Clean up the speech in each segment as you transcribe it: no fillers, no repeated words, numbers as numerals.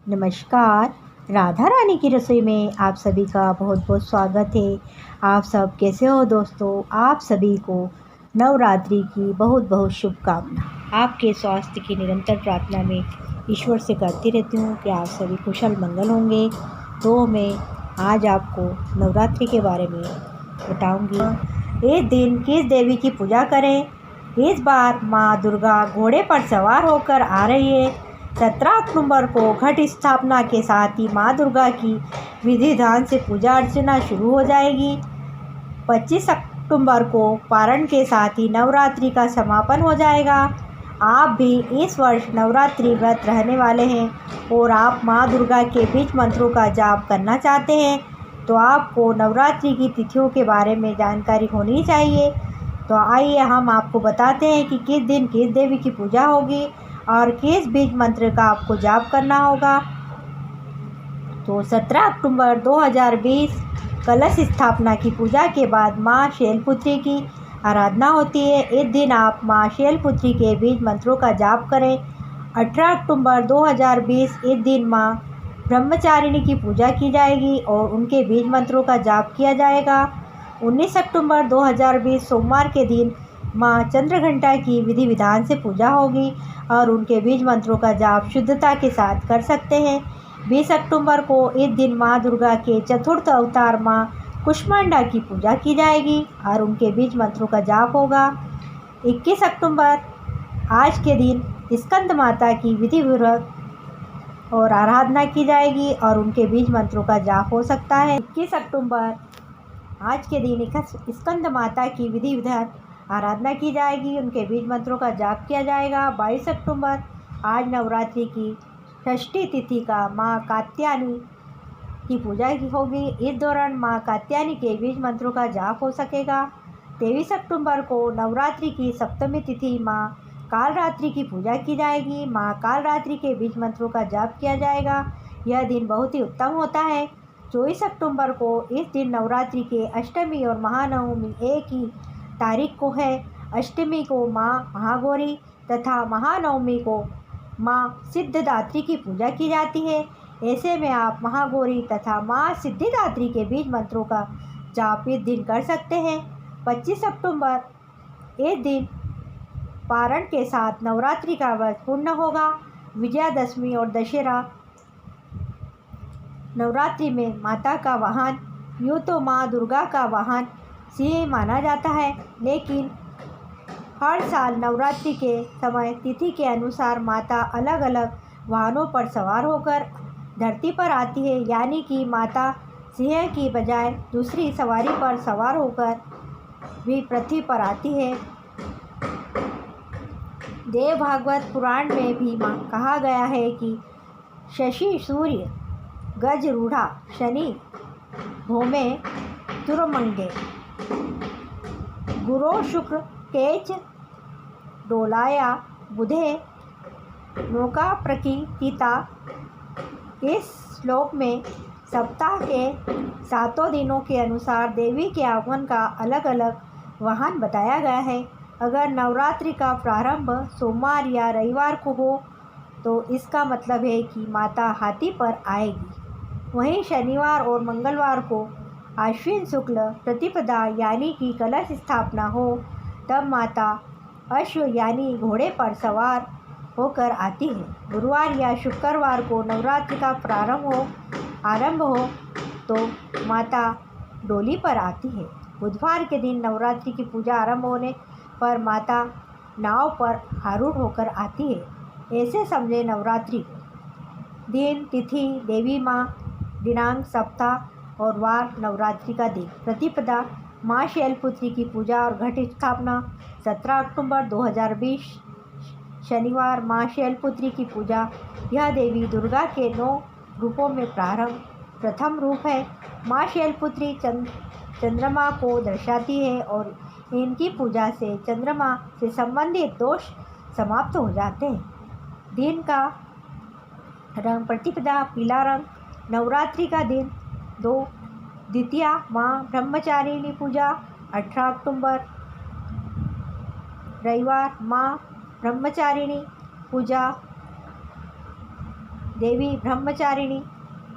नमस्कार। राधा रानी की रसोई में आप सभी का बहुत बहुत स्वागत है। आप सब कैसे हो दोस्तों? आप सभी को नवरात्रि की बहुत बहुत शुभकामना। आपके स्वास्थ्य की निरंतर प्रार्थना में ईश्वर से करती रहती हूँ कि आप सभी कुशल मंगल होंगे। तो मैं आज आपको नवरात्रि के बारे में बताऊंगी। इस दिन किस देवी की पूजा करें? इस बार माँ दुर्गा घोड़े पर सवार होकर आ रही है। 17 अक्टूबर को घट स्थापना के साथ ही माँ दुर्गा की विधि विधान से पूजा अर्चना शुरू हो जाएगी। 25 अक्टूबर को पारण के साथ ही नवरात्रि का समापन हो जाएगा। आप भी इस वर्ष नवरात्रि व्रत रहने वाले हैं और आप माँ दुर्गा के बीज मंत्रों का जाप करना चाहते हैं तो आपको नवरात्रि की तिथियों के बारे में जानकारी होनी चाहिए। तो आइए हम आपको बताते हैं कि किस दिन किस देवी की पूजा होगी और किस बीज मंत्र का आपको जाप करना होगा। तो 17 अक्टूबर 2020 कलश स्थापना की पूजा के बाद माँ शैलपुत्री की आराधना होती है। इस दिन आप माँ शैलपुत्री के बीज मंत्रों का जाप करें। 18 अक्टूबर 2020 इस दिन माँ ब्रह्मचारिणी की पूजा की जाएगी और उनके बीज मंत्रों का जाप किया जाएगा। 19 अक्टूबर 2020 सोमवार के दिन माँ चंद्रघंटा की विधि विधान से पूजा होगी और उनके बीज मंत्रों का जाप शुद्धता के साथ कर सकते हैं। 20 अक्टूबर को इस दिन माँ दुर्गा के चतुर्थ अवतार माँ कुष्मांडा की पूजा की जाएगी और उनके बीज मंत्रों का जाप होगा। 21 अक्टूबर आज के दिन स्कंद माता की विधि विधान और आराधना की जाएगी और उनके बीज मंत्रों का जाप हो सकता है। 21 अक्टूबर आज के दिन स्कंद माता की विधि विधान आराधना की जाएगी, उनके बीज मंत्रों का जाप किया जाएगा। 22 अक्टूबर आज नवरात्रि की षष्ठी तिथि का माँ कात्यायनी की पूजा होगी। इस दौरान माँ कात्यायनी के बीज मंत्रों का जाप हो सकेगा। 23 अक्टूबर को नवरात्रि की सप्तमी तिथि माँ कालरात्रि की पूजा की जाएगी। माँ कालरात्रि के बीज मंत्रों का जाप किया जाएगा। यह दिन बहुत ही उत्तम होता है। 24 अक्टूबर को इस दिन नवरात्रि के अष्टमी और महानवमी एक ही तारीख को है। अष्टमी को माँ महागौरी तथा महानवमी को माँ सिद्धिदात्री की पूजा की जाती है। ऐसे में आप महागौरी तथा माँ सिद्धिदात्री के बीज मंत्रों का जाप इस दिन कर सकते हैं। 25 अक्टूबर इस दिन पारण के साथ नवरात्रि का व्रत पूर्ण होगा। विजयादशमी और दशहरा नवरात्रि में माता का वाहन यूँ तो माँ दुर्गा का वाहन सिंह माना जाता है, लेकिन हर साल नवरात्रि के समय तिथि के अनुसार माता अलग अलग वाहनों पर सवार होकर धरती पर आती है, यानी कि माता सिंह की बजाय दूसरी सवारी पर सवार होकर भी पृथ्वी पर आती है। देव भागवत पुराण में भी कहा गया है कि शशि सूर्य गजरूढ़ा शनि भौमे तुरमंगे गुरो शुक्र केच डोलाया बुधे नौका प्रकीर्तिता। इस श्लोक में सप्ताह के 7 दिनों के अनुसार देवी के आगमन का अलग अलग वाहन बताया गया है। अगर नवरात्रि का प्रारंभ सोमवार या रविवार को हो तो इसका मतलब है कि माता हाथी पर आएगी। वहीं शनिवार और मंगलवार को आश्विन शुक्ल प्रतिपदा यानी कि कलश स्थापना हो तब माता अश्व यानी घोड़े पर सवार होकर आती है। गुरुवार या शुक्रवार को नवरात्रि का आरंभ हो तो माता डोली पर आती है। बुधवार के दिन नवरात्रि की पूजा आरंभ होने पर माता नाव पर आरूढ़ होकर आती है। ऐसे समझे नवरात्रि दिन, तिथि, देवी माँ, दिनांक, सप्ताह और वार नवरात्रि का दिन। प्रतिपदा माँ शैलपुत्री की पूजा और घट स्थापना 17 अक्टूबर 2020 शनिवार माँ शैलपुत्री की पूजा। यह देवी दुर्गा के 9 रूपों में प्रथम रूप है। माँ शैलपुत्री चंद्रमा को दर्शाती है और इनकी पूजा से चंद्रमा से संबंधित दोष समाप्त हो जाते हैं। दिन का रंग प्रतिपदा पीला रंग। नवरात्रि का दिन 2 द्वितीया माँ ब्रह्मचारिणी पूजा 18 अक्टूबर रविवार माँ ब्रह्मचारिणी पूजा देवी ब्रह्मचारिणी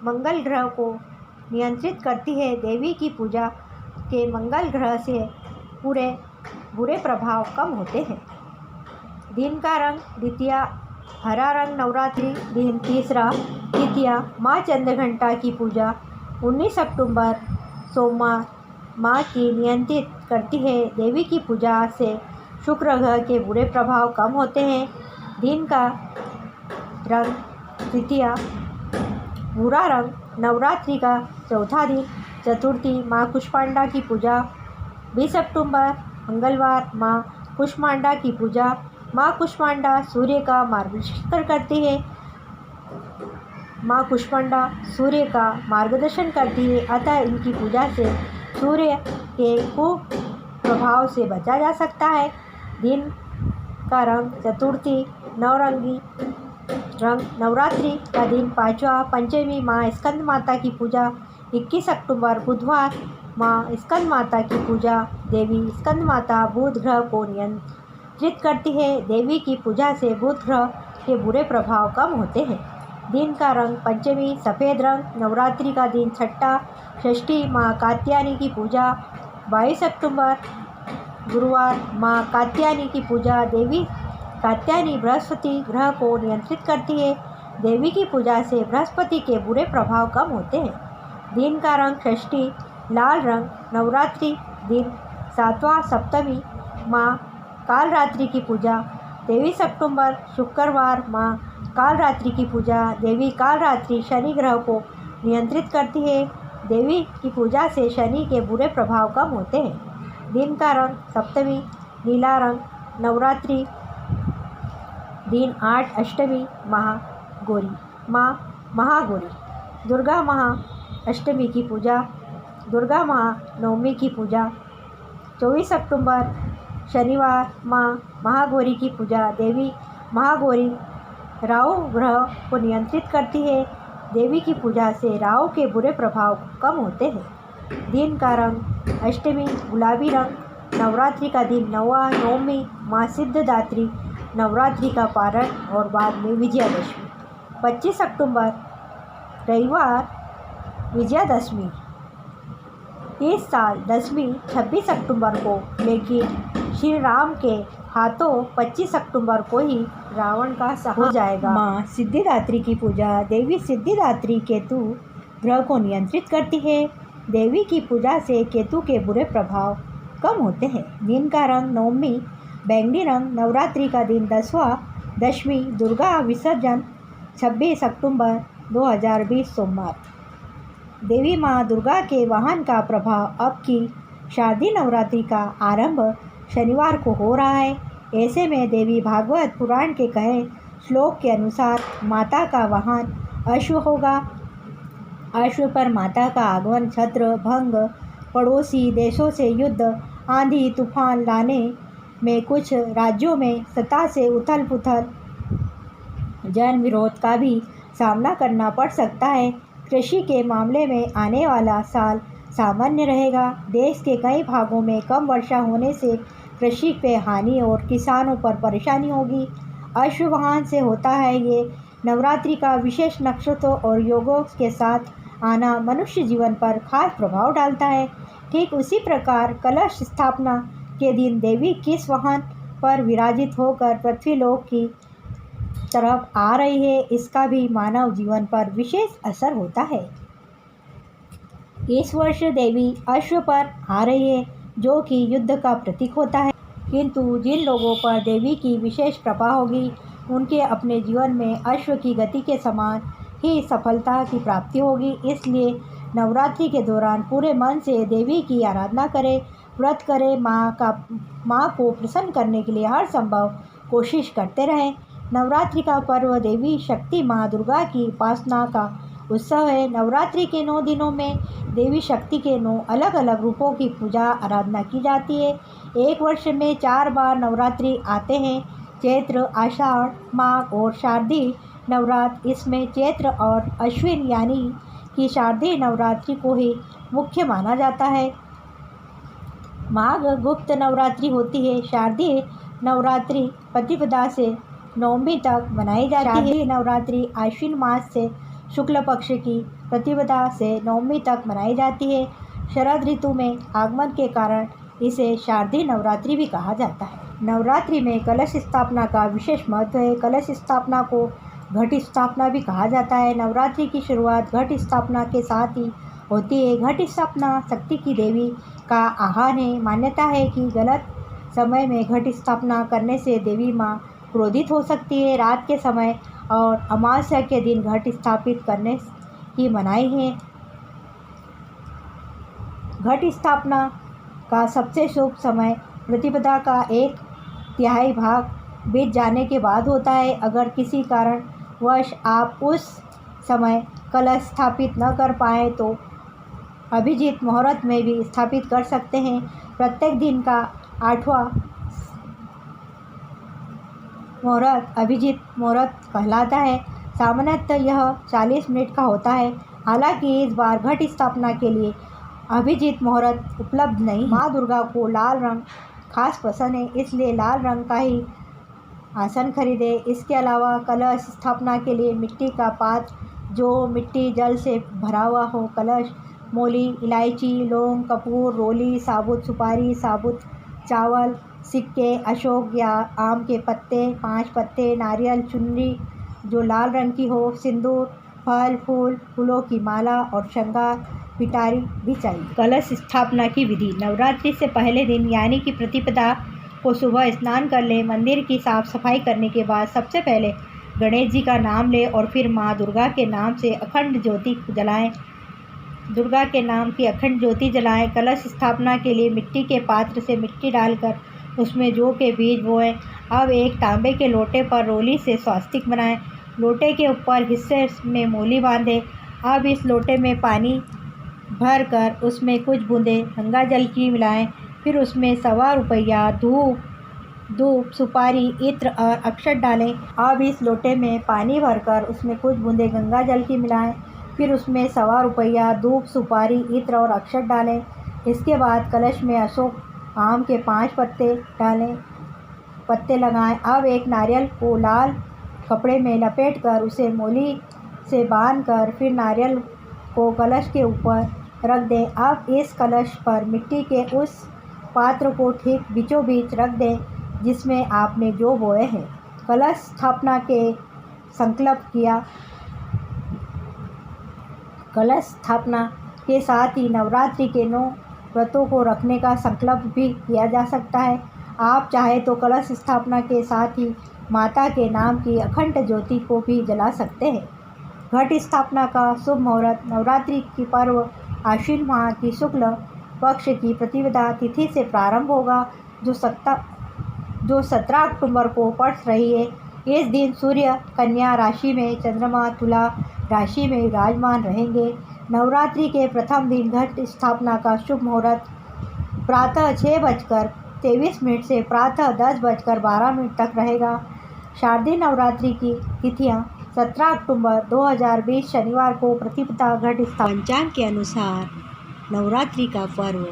मंगल ग्रह को नियंत्रित करती है। देवी की पूजा के मंगल ग्रह से पूरे बुरे प्रभाव कम होते हैं। दिन का रंग द्वितीया हरा रंग नवरात्रि दिन तीसरा द्वितीया माँ चंद्रघंटा की पूजा 19 अक्टूबर सोमवार माँ की नियंत्रित करती है। देवी की पूजा से शुक्र ग्रह के बुरे प्रभाव कम होते हैं। दिन का रंग तृतीया भूरा रंग नवरात्रि का चौथा दिन चतुर्थी माँ कुष्मांडा की पूजा 20 अक्टूबर मंगलवार माँ कुष्मांडा की पूजा। माँ कुष्मांडा सूर्य का मार्गदर्शन करती है। माँ कुष्मांडा सूर्य का मार्गदर्शन करती है, अतः इनकी पूजा से सूर्य के कुप्रभाव से बचा जा सकता है। दिन का रंग चतुर्थी नवरंगी रंग नवरात्रि का दिन पांचवा पंचमी माँ स्कंद माता की पूजा 21 अक्टूबर बुधवार माँ स्कंद माता की पूजा। देवी स्कंद माता बुध ग्रह को नियंत्रित करती है। देवी की पूजा से बुध ग्रह के बुरे प्रभाव कम होते हैं। दिन का रंग पंचमी सफ़ेद रंग नवरात्रि का दिन छठा षष्ठी माँ कात्यायनी की पूजा 22 अक्टूबर गुरुवार माँ कात्यायनी की पूजा। देवी कात्यायनी बृहस्पति ग्रह को नियंत्रित करती है। देवी की पूजा से बृहस्पति के बुरे प्रभाव कम होते हैं। दिन का रंग षष्ठी लाल रंग नवरात्रि दिन सातवां सप्तमी माँ कालरात्रि की पूजा 23 अक्टूबर शुक्रवार माँ कालरात्रि की पूजा। देवी कालरात्रि शनि ग्रह को नियंत्रित करती है। देवी की पूजा से शनि के बुरे प्रभाव कम होते हैं। दिन का रंग सप्तमी नीला रंग नवरात्रि दिन 8 अष्टमी महागौरी माँ महागौरी दुर्गा महा अष्टमी की पूजा दुर्गा महानवमी की पूजा 24 अक्टूबर शनिवार माँ महागौरी की पूजा। देवी महागौरी राहु ग्रह को नियंत्रित करती है। देवी की पूजा से राहु के बुरे प्रभाव कम होते हैं। दिन का रंग अष्टमी गुलाबी रंग नवरात्रि का दिन नवमी माँ सिद्धदात्री नवरात्रि का पारण और बाद में विजयादशमी 25 अक्टूबर रविवार विजयादशमी। इस साल दशमी 26 अक्टूबर को, लेकिन श्री राम के हाथों 25 अक्टूबर को ही रावण का सहा हो जाएगा। माँ सिद्धिदात्री की पूजा देवी सिद्धिदात्री केतु ग्रह को नियंत्रित करती है। देवी की पूजा से केतु के बुरे प्रभाव कम होते हैं। दिन का रंग नवमी बैंगनी रंग नवरात्रि का दिन दशमी दुर्गा विसर्जन 26 अक्टूबर 2020 सोमवार। देवी माँ दुर्गा के वाहन का प्रभाव अब की शारदीय नवरात्रि का आरंभ शनिवार को हो रहा है। ऐसे में देवी भागवत पुराण के कहे श्लोक के अनुसार माता का वाहन अश्व होगा। अश्व पर माता का आगमन छत्र भंग पड़ोसी देशों से युद्ध आंधी तूफान लाने में, कुछ राज्यों में सत्ता से उथल पुथल जन विरोध का भी सामना करना पड़ सकता है। कृषि के मामले में आने वाला साल सामान्य रहेगा। देश के कई भागों में कम वर्षा होने से कृषि पे हानि और किसानों पर परेशानी होगी। अश्ववाहन से होता है ये नवरात्रि का विशेष नक्षत्रों और योगों के साथ आना मनुष्य जीवन पर खास प्रभाव डालता है। ठीक उसी प्रकार कलश स्थापना के दिन देवी किस वाहन पर विराजित होकर पृथ्वीलोक की तरफ आ रही है, इसका भी मानव जीवन पर विशेष असर होता है। इस वर्ष देवी अश्व पर आ रही है, जो कि युद्ध का प्रतीक होता है। किंतु जिन लोगों पर देवी की विशेष कृपा होगी, उनके अपने जीवन में अश्व की गति के समान ही सफलता की प्राप्ति होगी। इसलिए नवरात्रि के दौरान पूरे मन से देवी की आराधना करें, व्रत करें, माँ को प्रसन्न करने के लिए हर संभव कोशिश करते रहें। नवरात्रि का पर्व देवी शक्ति माँ दुर्गा की उपासना का उत्सव है। नवरात्रि के 9 दिनों में देवी शक्ति के 9 अलग अलग रूपों की पूजा आराधना की जाती है। एक वर्ष में 4 बार नवरात्रि आते हैं, चैत्र, आषाढ़, माघ और शारदीय नवरात्र। इसमें चैत्र और अश्विन यानी कि शारदीय नवरात्रि को ही मुख्य माना जाता है। माघ गुप्त नवरात्रि होती है। शारदीय नवरात्रि प्रतिपदा से नवमी तक मनाई जाती है। नवरात्रि आश्विन मास से शुक्ल पक्ष की प्रतिपदा से नवमी तक मनाई जाती है। शरद ऋतु में आगमन के कारण इसे शारदीय नवरात्रि भी कहा जाता है। नवरात्रि में कलश स्थापना का विशेष महत्व है। कलश स्थापना को घट स्थापना भी कहा जाता है। नवरात्रि की शुरुआत घट स्थापना के साथ ही होती है। घट स्थापना शक्ति की देवी का आह्वान है। मान्यता है कि गलत समय में घट स्थापना करने से देवी माँ क्रोधित हो सकती है। रात के समय और अमावस्या के दिन घट स्थापित करने की मनाही है। घट स्थापना का सबसे शुभ समय प्रतिपदा का 1/3 भाग बीत जाने के बाद होता है। अगर किसी कारणवश आप उस समय कलश स्थापित न कर पाए तो अभिजीत मुहूर्त में भी स्थापित कर सकते हैं। प्रत्येक दिन का 8वां मुहूर्त अभिजीत मुहूर्त कहलाता है। सामान्यतः यह 40 मिनट का होता है। हालांकि इस बार घट स्थापना के लिए अभिजीत मुहूर्त उपलब्ध नहीं। माँ दुर्गा को लाल रंग खास पसंद है, इसलिए लाल रंग का ही आसन खरीदे। इसके अलावा कलश स्थापना के लिए मिट्टी का पात्र जो मिट्टी जल से भरा हुआ हो, कलश, मोली, इलायची, लौंग, कपूर, रोली, साबुत सुपारी, साबुत चावल, सिक्के, अशोक या आम के पत्ते, 5 पत्ते, नारियल, चुनरी जो लाल रंग की हो, सिंदूर, फल, फूल, फूलों की माला और श्रृंगार पिटारी भी चाहिए। कलश स्थापना की विधि। नवरात्रि से पहले दिन यानी कि प्रतिपदा को सुबह स्नान कर लें। मंदिर की साफ सफाई करने के बाद सबसे पहले गणेश जी का नाम लें और फिर माँ दुर्गा के नाम से अखंड ज्योति जलाएं। दुर्गा के नाम की अखंड ज्योति जलाएं। कलश स्थापना के लिए मिट्टी के पात्र से मिट्टी डालकर उसमें जौ के बीज बोएं। अब एक तांबे के लोटे पर रोली से स्वास्तिक बनाएं। लोटे के ऊपर हिस्से में मोली बांधें। अब इस लोटे में पानी भर कर उसमें कुछ बूंदें गंगा जल की मिलाएं। फिर उसमें 1.25 रुपया धूप, सुपारी, इत्र और अक्षत डालें। अब इस लोटे में पानी भरकर उसमें कुछ बूंदें गंगा जल की मिलाएं। फिर उसमें 1.25 रुपया धूप, सुपारी, इत्र और अक्षत डालें। इसके बाद कलश में अशोक आम के 5 पत्ते लगाएं। अब एक नारियल को लाल कपड़े में लपेटकर उसे मोली से बांधकर फिर नारियल को कलश के ऊपर रख दें। अब इस कलश पर मिट्टी के उस पात्र को ठीक बीचों बीच रख दें जिसमें आपने जौ बोए हैं। कलश स्थापना के संकल्प किया। कलश स्थापना के साथ ही नवरात्रि के 9 व्रतों को रखने का संकल्प भी किया जा सकता है। आप चाहे तो कलश स्थापना के साथ ही माता के नाम की अखंड ज्योति को भी जला सकते हैं। घट स्थापना का शुभ मुहूर्त। नवरात्रि की पर्व आश्विन माह की शुक्ल पक्ष की प्रतिपदा तिथि से प्रारंभ होगा जो 17 अक्टूबर को पड़ रही है। इस दिन सूर्य कन्या राशि में, चंद्रमा तुला राशि में विराजमान रहेंगे। नवरात्रि के प्रथम दिन घट स्थापना का शुभ मुहूर्त प्रातः 6:23 से प्रातः 10:12 तक रहेगा। शारदीय नवरात्रि की तिथियां 17 अक्टूबर 2020 शनिवार को प्रतिपदा घट स्थापना। पंचांग के अनुसार नवरात्रि का पर्व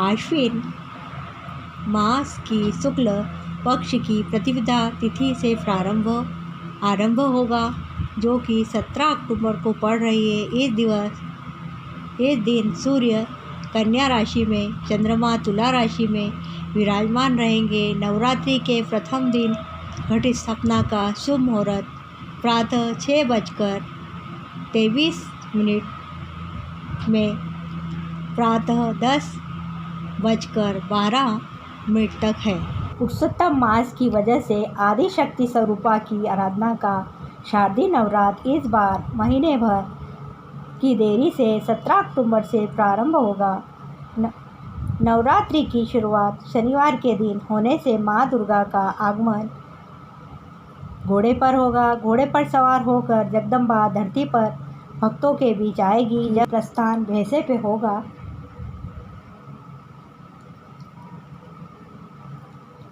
आश्विन मास की शुक्ल पक्ष की प्रतिपदा तिथि से आरंभ होगा जो कि 17 अक्टूबर को पड़ रही है। इस दिन सूर्य कन्या राशि में, चंद्रमा तुला राशि में विराजमान रहेंगे। नवरात्रि के प्रथम दिन घट स्थापना का शुभ मुहूर्त प्रातः 6:23 में प्रातः 10:12 तक है। पुरुषोत्तम मास की वजह से आदि शक्ति स्वरूपा की आराधना का शारदीय नवरात्र इस बार महीने भर की देरी से 17 अक्टूबर से प्रारंभ होगा। नवरात्रि की शुरुआत शनिवार के दिन होने से माँ दुर्गा का आगमन घोड़े पर होगा। घोड़े पर सवार होकर जगदम्बा धरती पर भक्तों के बीच आएगी। जब प्रस्थान भैंसे पे होगा।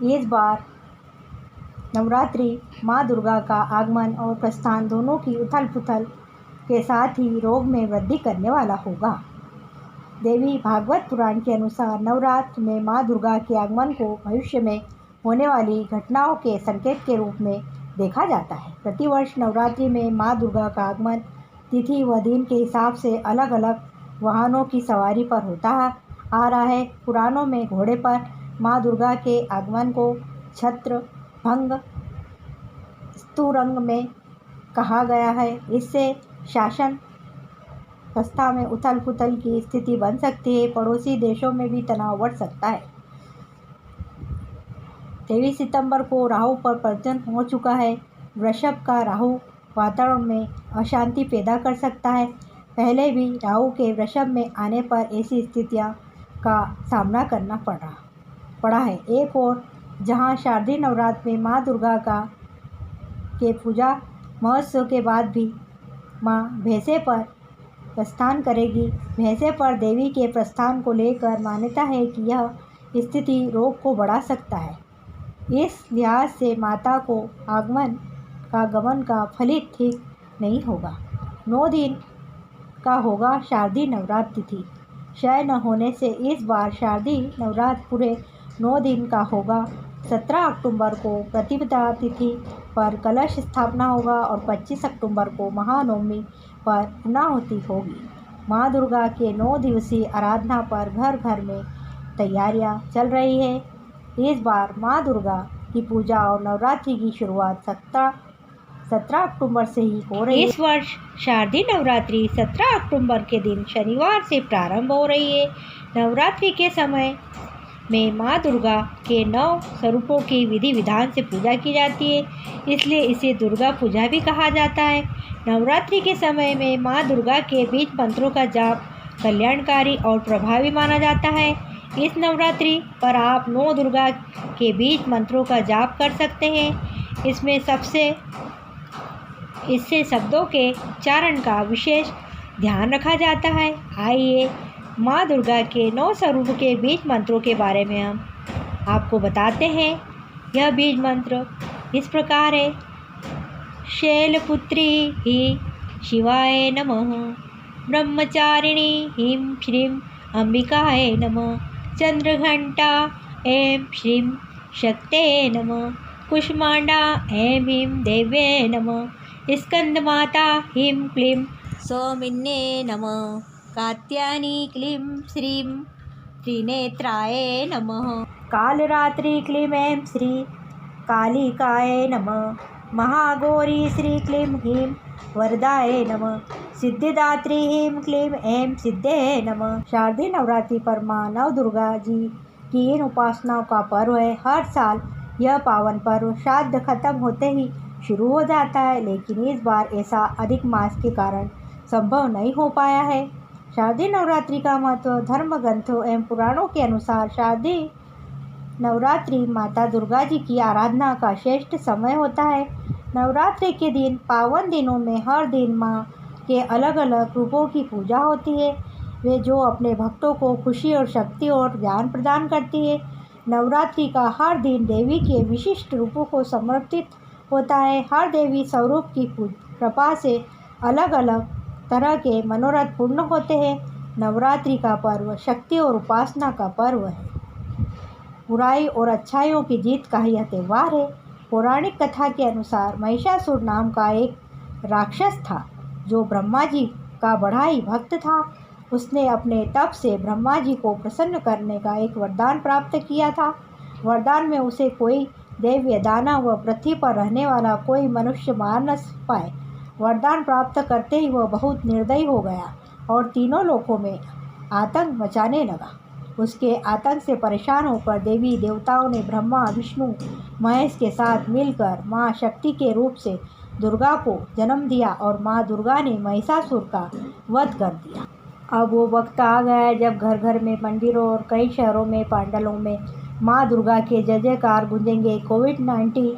इस बार नवरात्रि माँ दुर्गा का आगमन और प्रस्थान दोनों की उथल पुथल के साथ ही रोग में वृद्धि करने वाला होगा। देवी भागवत पुराण के अनुसार नवरात्र में माँ दुर्गा के आगमन को भविष्य में होने वाली घटनाओं के संकेत के रूप में देखा जाता है। प्रतिवर्ष नवरात्रि में माँ दुर्गा का आगमन तिथि व दिन के हिसाब से अलग अलग वाहनों की सवारी पर होता आ रहा है। पुराणों में घोड़े पर माँ दुर्गा के आगमन को छत्र भंग स्तुरंग में कहा गया है। इससे शासन व्यवस्था में उथल पुथल की स्थिति बन सकती है। पड़ोसी देशों में भी तनाव बढ़ सकता है। 23 सितंबर को राहु पर परिवर्तन हो चुका है। वृषभ का राहु वातावरण में अशांति पैदा कर सकता है। पहले भी राहु के वृषभ में आने पर ऐसी स्थितियां का सामना करना पड़ा है। एक और जहां शारदीय नवरात्र में माँ दुर्गा के पूजा महोत्सव के बाद भी माँ भैंसे पर प्रस्थान करेगी। भैंसे पर देवी के प्रस्थान को लेकर मान्यता है कि यह स्थिति रोग को बढ़ा सकता है। इस लिहाज से माता को गमन का फलित ठीक नहीं होगा। 9 दिन का होगा शारदीय नवरात्र तिथि। क्षय न होने से इस बार शारदीय नवरात्र पूरे 9 दिन का होगा। 17 अक्टूबर को प्रतिपदा तिथि पर कलश स्थापना होगा और 25 अक्टूबर को महानवमी पर पूर्णाहुति होगी। माँ दुर्गा के 9 दिवसीय आराधना पर घर घर में तैयारियां चल रही है। इस बार माँ दुर्गा की पूजा और नवरात्रि की शुरुआत 17 अक्टूबर से ही हो रही है। इस वर्ष शारदीय नवरात्रि 17 अक्टूबर के दिन शनिवार से प्रारंभ हो रही है। नवरात्रि के समय में माँ दुर्गा के 9 स्वरूपों की विधि विधान से पूजा की जाती है, इसलिए इसे दुर्गा पूजा भी कहा जाता है। नवरात्रि के समय में माँ दुर्गा के बीज मंत्रों का जाप कल्याणकारी और प्रभावी माना जाता है। इस नवरात्रि पर आप 9 दुर्गा के बीज मंत्रों का जाप कर सकते हैं। इससे शब्दों के उच्चारण का विशेष ध्यान रखा जाता है। आइए माँ दुर्गा के 9 स्वरूप के बीज मंत्रों के बारे में हम आपको बताते हैं। यह बीज मंत्र इस प्रकार है। शैलपुत्री ही शिवाय नमः। ब्रह्मचारिणी ह्रीं श्रीं अंबिकाय नमः। चंद्रघंटा ऐं श्रीं शक्ते नमः। कुष्मांडा ऐं ह्रीं देव्ये नमः। स्कंदमाता ह्रीं क्लीं सौमिन्ये नमः। कात्यायनी क्लीं श्रीं त्रिनेत्राय नमः। कालरात्रि क्लीं ऐं श्री कालिकाय नमः। महागौरी श्री क्लीं ह्रीं वरदाय नमः। सिद्धिदात्री ह्रीं क्लीं ऐं सिद्धे नमः। शारदीय नवरात्रि पर माँ नवदुर्गा जी की इन उपासनाओं का पर्व है। हर साल यह पावन पर्व श्राद्ध खत्म होते ही शुरू हो जाता है, लेकिन इस बार ऐसा अधिक मास के कारण संभव नहीं हो पाया है। शारदीय नवरात्रि का महत्व धर्म ग्रंथों एवं पुराणों के अनुसार शारदीय नवरात्रि माता दुर्गा जी की आराधना का श्रेष्ठ समय होता है। नवरात्रि के दिन पावन दिनों में हर दिन माँ के अलग अलग रूपों की पूजा होती है। वे जो अपने भक्तों को खुशी और शक्ति और ज्ञान प्रदान करती है। नवरात्रि का हर दिन देवी के विशिष्ट रूपों को समर्पित होता है। हर देवी स्वरूप की कृपा से अलग अलग तरह के मनोरथ पूर्ण होते हैं। नवरात्रि का पर्व शक्ति और उपासना का पर्व है। बुराई और अच्छाइयों की जीत का यह त्यौहार है। पौराणिक कथा के अनुसार महिषासुर नाम का एक राक्षस था जो ब्रह्मा जी का बड़ा ही भक्त था। उसने अपने तप से ब्रह्मा जी को प्रसन्न करने का एक वरदान प्राप्त किया था। वरदान में उसे कोई दैव्य दानव व पृथ्वी पर रहने वाला कोई मनुष्य मार न पाए। वरदान प्राप्त करते ही वह बहुत निर्दयी हो गया और तीनों लोकों में आतंक मचाने लगा। उसके आतंक से परेशान होकर देवी देवताओं ने ब्रह्मा विष्णु महेश के साथ मिलकर माँ शक्ति के रूप से दुर्गा को जन्म दिया और माँ दुर्गा ने महिषासुर का वध कर दिया। अब वो वक्त आ गया है जब घर घर में, मंदिरों और कई शहरों में, पंडालों में माँ दुर्गा के जय जयकार गूंजेंगे। कोविड-19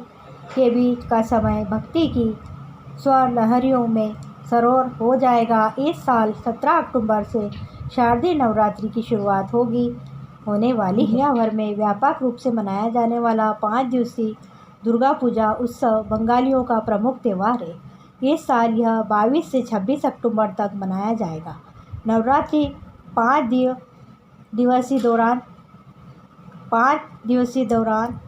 के बीच का समय भक्ति की स्वर लहरियों में सरोवर हो जाएगा। इस साल 17 अक्टूबर से शारदीय नवरात्रि की शुरुआत होने वाली है। दुनिया भर में व्यापक रूप से मनाया जाने वाला 5 दिवसीय दुर्गा पूजा उत्सव बंगालियों का प्रमुख त्यौहार है। इस साल यह 22 से 26 अक्टूबर तक मनाया जाएगा। नवरात्रि 5 दिवसीय दौरान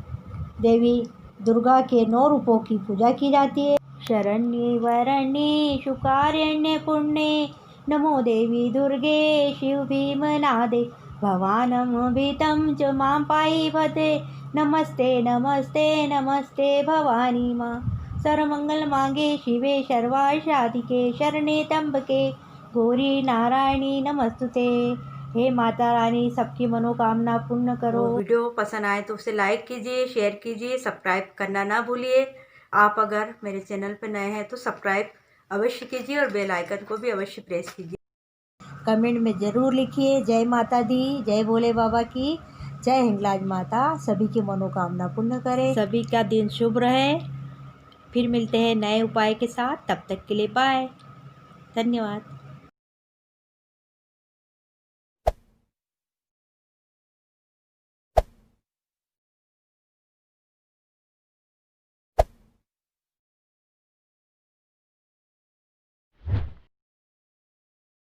देवी दुर्गा के 9 रूपों की पूजा की जाती है। शरण्ये वरण्ये शुकारण्ये पुण्ये नमो देवी दुर्गे शिव भीमनादे भवानमभितं च मां पाहि भद्रे नमस्ते नमस्ते नमस्ते भवानी माँ। सर्वमंगल मांगे शिवे सर्वार्थसाधिके शरणे त्र्यंबके गौरी नारायणी नमस्तुते। हे माता रानी, सबकी मनोकामना पूर्ण करो। वीडियो पसंद आए तो उसे लाइक कीजिए, शेयर कीजिए, सब्सक्राइब करना ना भूलिए। आप अगर मेरे चैनल पर नए हैं तो सब्सक्राइब अवश्य कीजिए और बेल आइकन को भी अवश्य प्रेस कीजिए। कमेंट में ज़रूर लिखिए जय माता दी, जय भोले बाबा की, जय हिंगलाज माता सभी की मनोकामना पूर्ण करे। सभी का दिन शुभ रहे। फिर मिलते हैं नए उपाय के साथ, तब तक के लिए बाय। धन्यवाद।